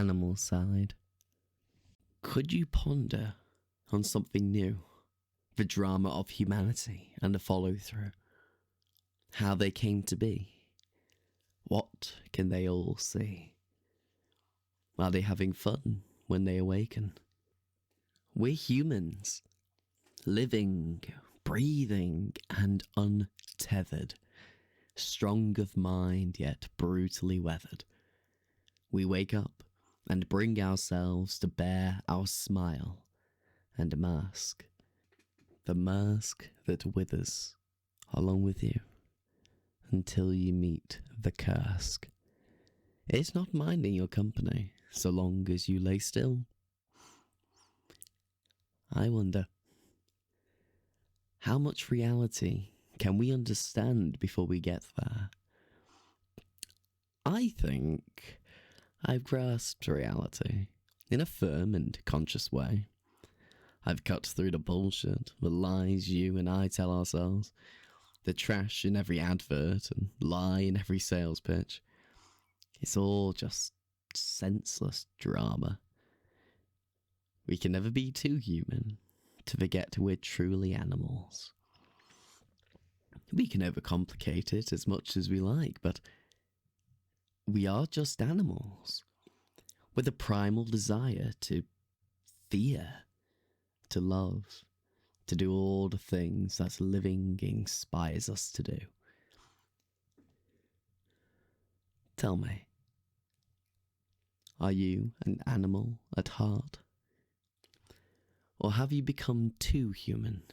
animal side. Could you ponder on something new? The drama of humanity and the follow-through. How they came to be. What can they all see? Are they having fun when they awaken? We're humans, living, breathing, and untethered. Strong of mind, yet brutally weathered. We wake up and bring ourselves to bear our smile and mask. The mask that withers along with you until you meet the cask. It's not minding your company so long as you lay still. I wonder, how much reality can we understand before we get there? I think I've grasped reality in a firm and conscious way. I've cut through the bullshit, the lies you and I tell ourselves, the trash in every advert and lie in every sales pitch. It's all just senseless drama. We can never be too human to forget we're truly animals. We can overcomplicate it as much as we like, but we are just animals with a primal desire to fear, to love, to do all the things that living inspires us to do. Tell me, are you an animal at heart? Or have you become too human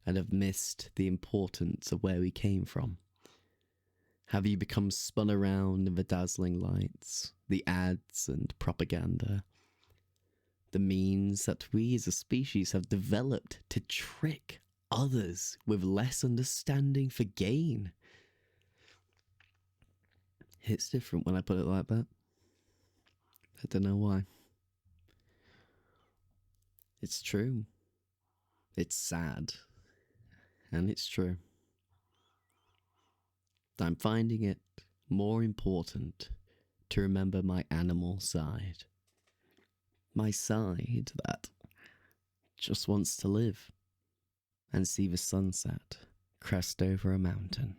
and have missed the importance of where we came from? Have you become spun around in the dazzling lights, the ads and propaganda, the means that we as a species have developed to trick others with less understanding for gain? It's different when I put it like that. I don't know why. It's true. It's sad. And it's true. I'm finding it more important to remember my animal side. My side that just wants to live and see the sunset crest over a mountain.